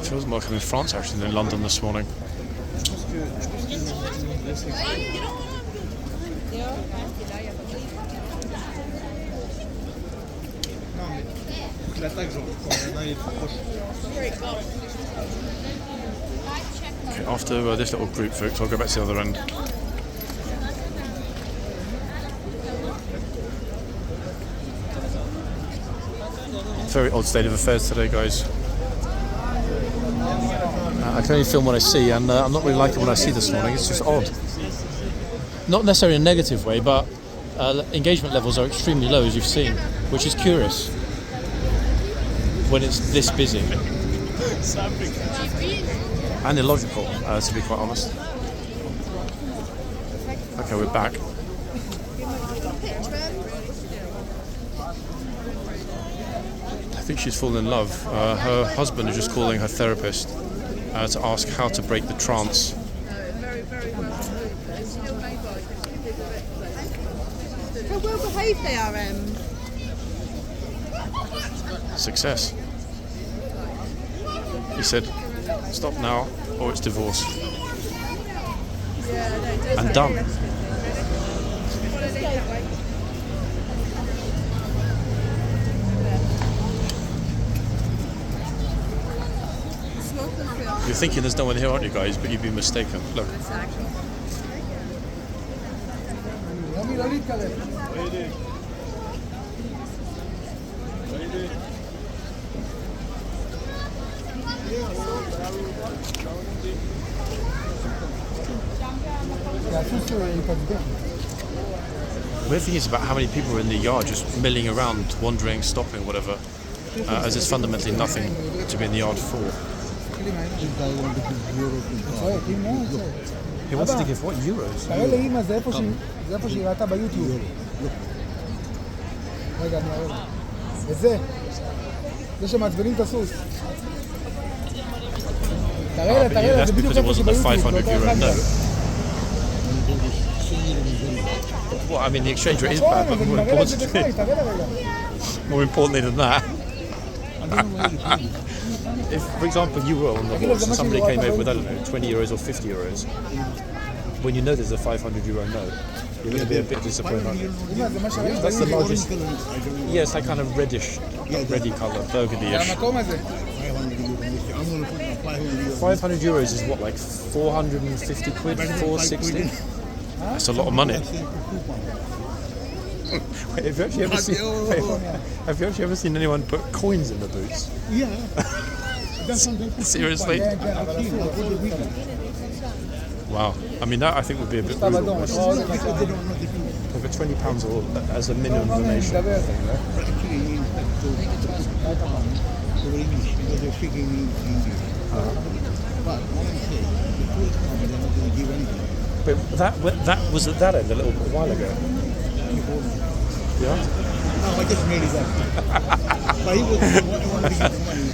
It feels more like I'm in France actually than in London this morning. Okay, after this little group, folks, I'll go back to the other end. Very odd state of affairs today, guys. I can only film what I see, and I'm not really liking what I see this morning. It's just odd. Not necessarily in a negative way, but engagement levels are extremely low, as you've seen, which is curious when it's this busy. And illogical, to be quite honest. Okay, we're back. I think she's fallen in love. Her husband is just calling her therapist to ask how to break the trance. How well behaved they are, Success. He said, stop now, or it's divorce. And done. You're thinking there's no one here, aren't you guys? But you've been mistaken. Look. Weird thing is about how many people are in the yard just milling around, wandering, stopping, whatever, as there's fundamentally nothing to be in the yard for. He wants to give what? Euros? That's because it wasn't the 500 euro note. Well, I mean, the exchange rate is bad, but more importantly than that, if, for example, you were on the horse and somebody came over with, I don't know, 20 euros or 50 euros, when you know there's a 500 euro note, you're going to be a bit disappointed, aren't you? That's the largest. Yes, that kind of reddish, reddy colour, burgundy-ish. 500 euros is what, like 450 quid, 460? That's a lot of money. Wait, have you actually ever seen anyone put coins in the boots? Yeah. Seriously? Wow. I mean, that I think would be a bit rude almost. Over £20 or as a minimum donation. But that was at that end a little while ago. Yeah? No, I just made it up. But he wanted to give the money.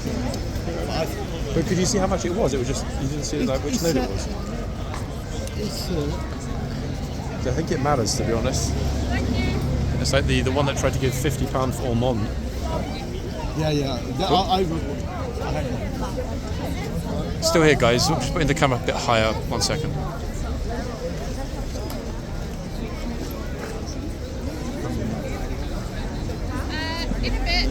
But could you see how much it was? It was just, you didn't see like which note it was. I think it matters, to be honest. It's like the one that tried to give £50 for Ormond. Yeah. Still here, guys. I'm just putting the camera a bit higher. 1 second. In a bit.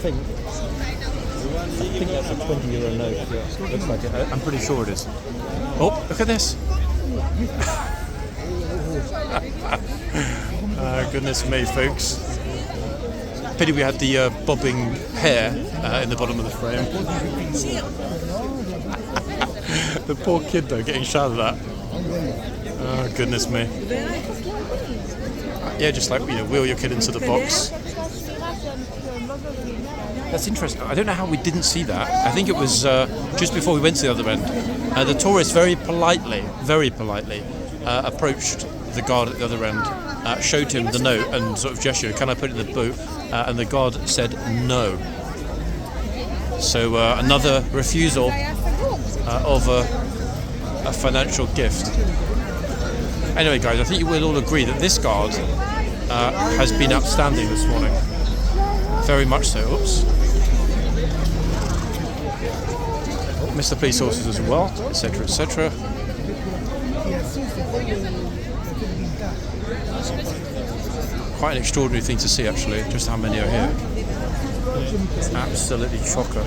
I think that's a 20 euro note. Yeah. Looks like it. I'm pretty sure it is. Oh, look at this. Goodness me, folks. Pity we had the bobbing hair in the bottom of the frame. The poor kid though, getting shouted at. Oh, goodness me. Yeah, just like, wheel your kid into the box. That's interesting. I don't know how we didn't see that. I think it was just before we went to the other end. The tourist very politely approached the guard at the other end, showed him the note and sort of gestured, "Can I put it in the boot?" And the guard said no. So another refusal of a financial gift. Anyway, guys, I think you will all agree that this guard has been outstanding this morning. Very much so. Oops. Mr. Police Horses as well, etc., etc. Quite an extraordinary thing to see, actually, just how many are here. Absolutely chocker.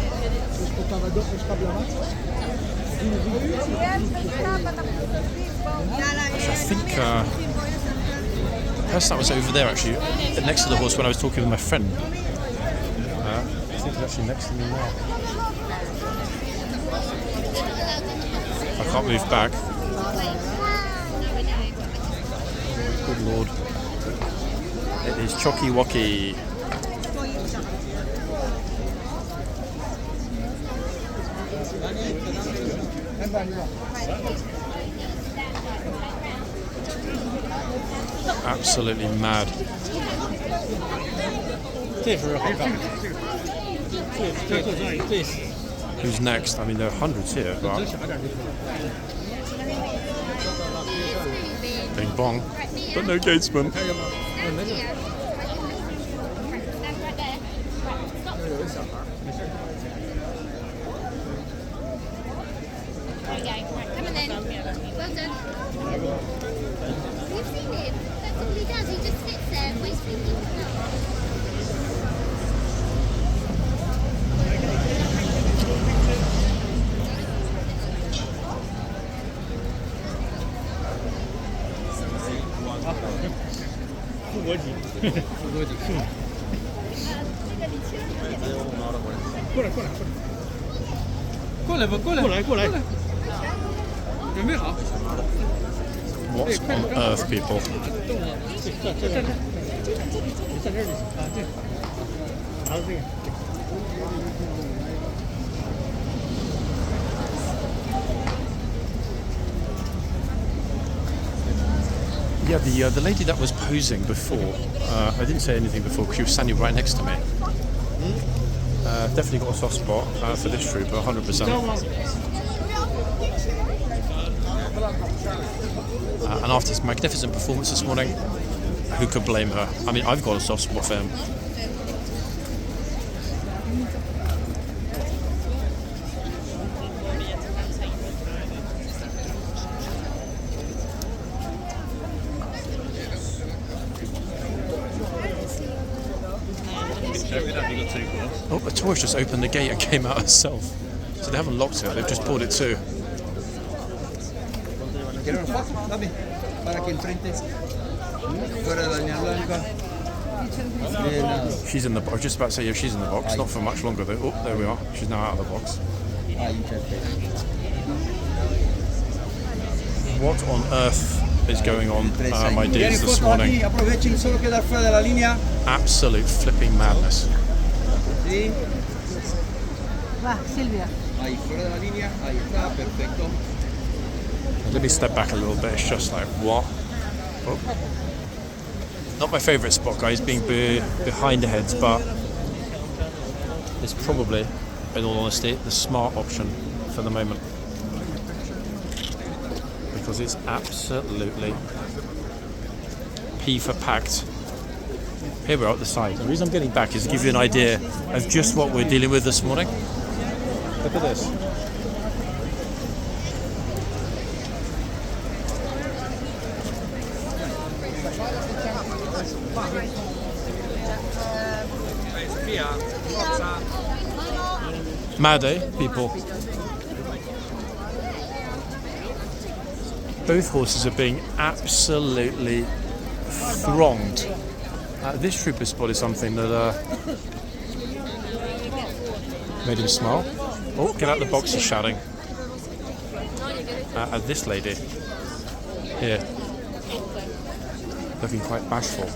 I think the person that was over there, actually, next to the horse when I was talking with my friend. I think he's actually next to me now. I can't move back. Good Lord. It is Chocky Wocky. Absolutely mad. Who's next? I mean, there are hundreds here, but... Bing bong. But no gatesman. Come on then. Well done. You've seen him. That's all he does. He just sits there and waits for people to come. What on earth, people? Yeah, the lady that was posing before, I didn't say anything before because she was standing right next to me. Definitely got a soft spot for this trooper, 100%. And after his magnificent performance this morning, who could blame her? I mean, I've got a soft spot for him. Oh, the tourist just opened the gate and came out herself. So they haven't locked it, they've just pulled it too. ¿Quieres una foto? Dame, para que enfrente. Fuera de la línea blanca. She's in the box. I was just about to say, yeah, she's in the box. Not for much longer though. Oh, there we are. She's now out of the box. What on earth is going on, my dears, this morning? Aprovechen, solo quedar fuera de la línea. Absolute flipping madness. Sí. Va, Silvia. Ahí, fuera de la línea. Ahí está, perfecto. Let me step back a little bit. It's just like, what? Oh. Not my favourite spot, guys, being behind the heads, but it's probably, in all honesty, the smart option for the moment. Because it's absolutely P for packed. Here we are at the side. The reason I'm getting back is to give you an idea of just what we're dealing with this morning. Look at this. Mad, eh, people? Both horses are being absolutely thronged. This trooper spotted something that made him smile. Oh, get out the box, he's shouting. At this lady here, looking quite bashful.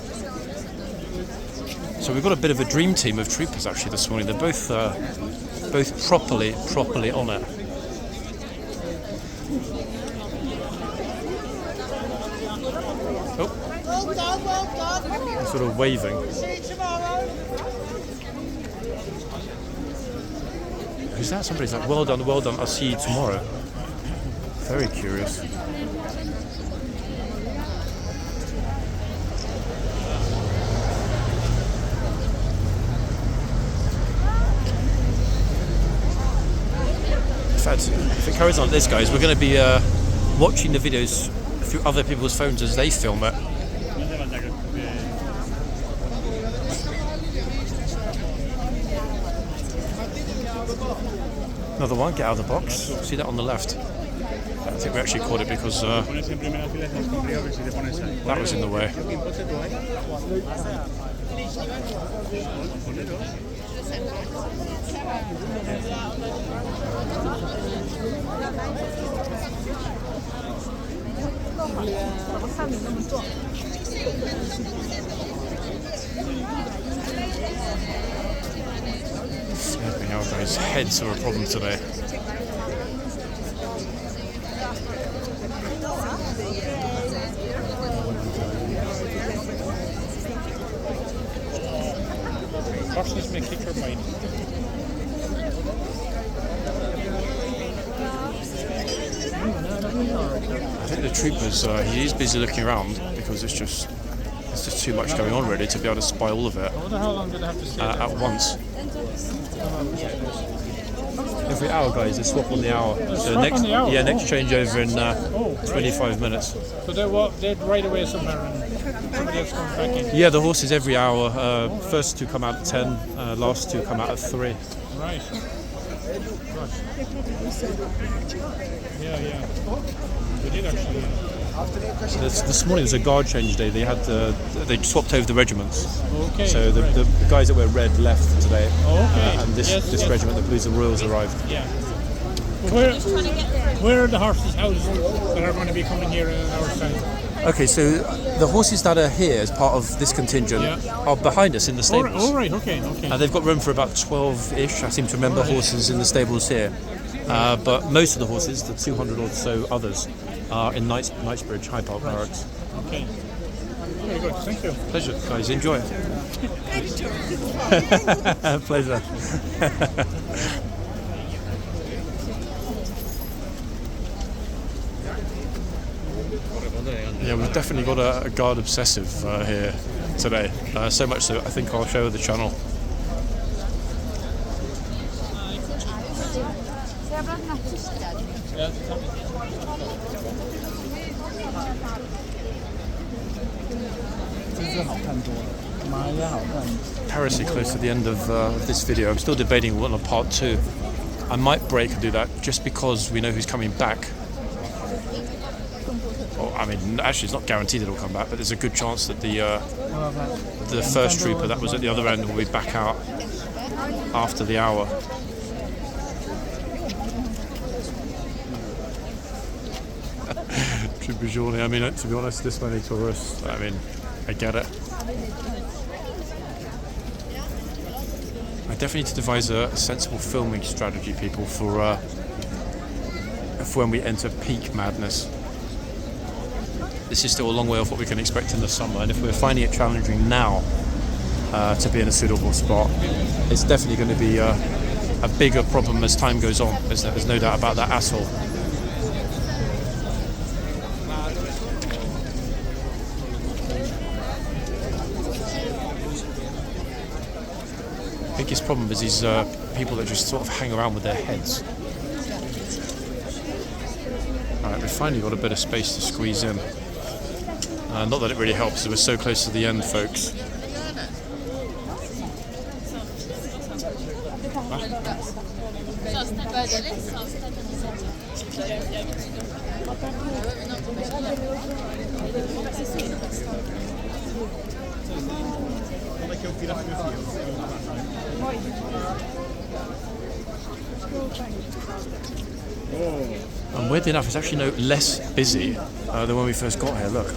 So we've got a bit of a dream team of troopers actually this morning. They're both properly on it. Oh, sort of waving. Who's that? Somebody's like, well done, I'll see you tomorrow. Very curious. In fact, if it carries on like this, guys, we're going to be watching the videos through other people's phones as they film it. Another one, get out of the box. See that on the left? I think we actually caught it because that was in the way. Flipping out, guys. Heads are a problem today. Horses may kick your mind. I think the troopers, he is busy looking around because it's just There's just too much going on really to be able to spy all of it I wonder how long did I have to stay at once. Every hour, guys, they swap on the hour. So swap on the hour? Yeah, next changeover in Oh, 25 minutes. So they'd ride away somewhere and somebody else comes back in. Yeah, the horses every hour. First two come out at 10, last two come out at 3. Right. Gosh. Yeah. We did actually. This morning was a guard change day. They swapped over the regiments. Okay. So the guys that were red left today, Okay. and this regiment, the Blues and Royals, arrived. Yeah. Where are the horses housed that are going to be coming here in an hour's time? Okay, so the horses that are here as part of this contingent are behind us in the stables. Oh, right. Okay. They've got room for about 12-ish, I seem to remember, horses in the stables here. But most of the horses, the 200 or so others, are in Knightsbridge High Park Barracks. Okay. Very good. Thank you. Pleasure, guys. Enjoy it. Pleasure. Yeah, we've definitely got a guard obsessive here today. So much so, I think I'll show the channel. Perilously close to the end of this video. I'm still debating on a part 2. I might break and do that just because we know who's coming back. Well, I mean, actually, it's not guaranteed it'll come back, but there's a good chance that the first trooper that was at the other end will be back out after the hour. Trooper Journey. I mean, to be honest, this many tourists. I mean, I get it. I definitely need to devise a sensible filming strategy, people, for when we enter peak madness. This is still a long way off what we can expect in the summer, and if we're finding it challenging now to be in a suitable spot, it's definitely going to be a bigger problem as time goes on. There's no doubt about that at all. Biggest problem is these people that just sort of hang around with their heads. Alright, we've finally got a bit of space to squeeze in. Not that it really helps, we're so close to the end, folks. And weirdly enough, it's actually no less busy than when we first got here. Look.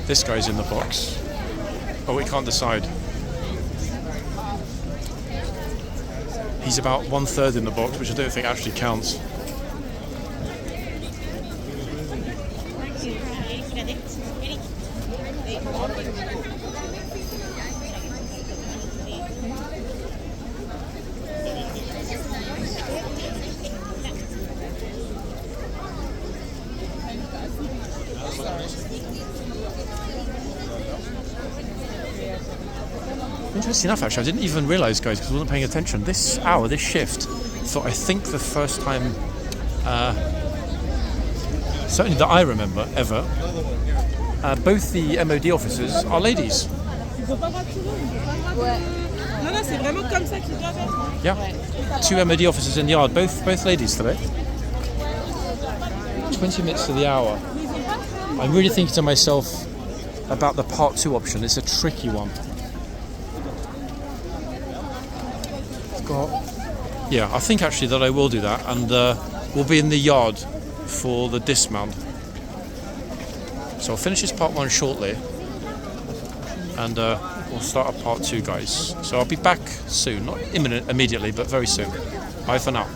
This guy's in the box. Oh, we can't decide. He's about 1/3 in the box, which I don't think actually counts. Interesting enough, actually, I didn't even realise, guys, because I wasn't paying attention. This hour, this shift, for I think the first time, certainly that I remember ever, both the MOD officers are ladies. Yeah, 2 MOD officers in the yard, both ladies today. 20 minutes to the hour. I'm really thinking to myself about the part 2 option. It's a tricky one. Yeah, I think actually that I will do that, and we'll be in the yard for the dismount. So I'll finish this part 1 shortly, and we'll start up part 2, guys. So I'll be back soon, not immediately, but very soon. Bye for now.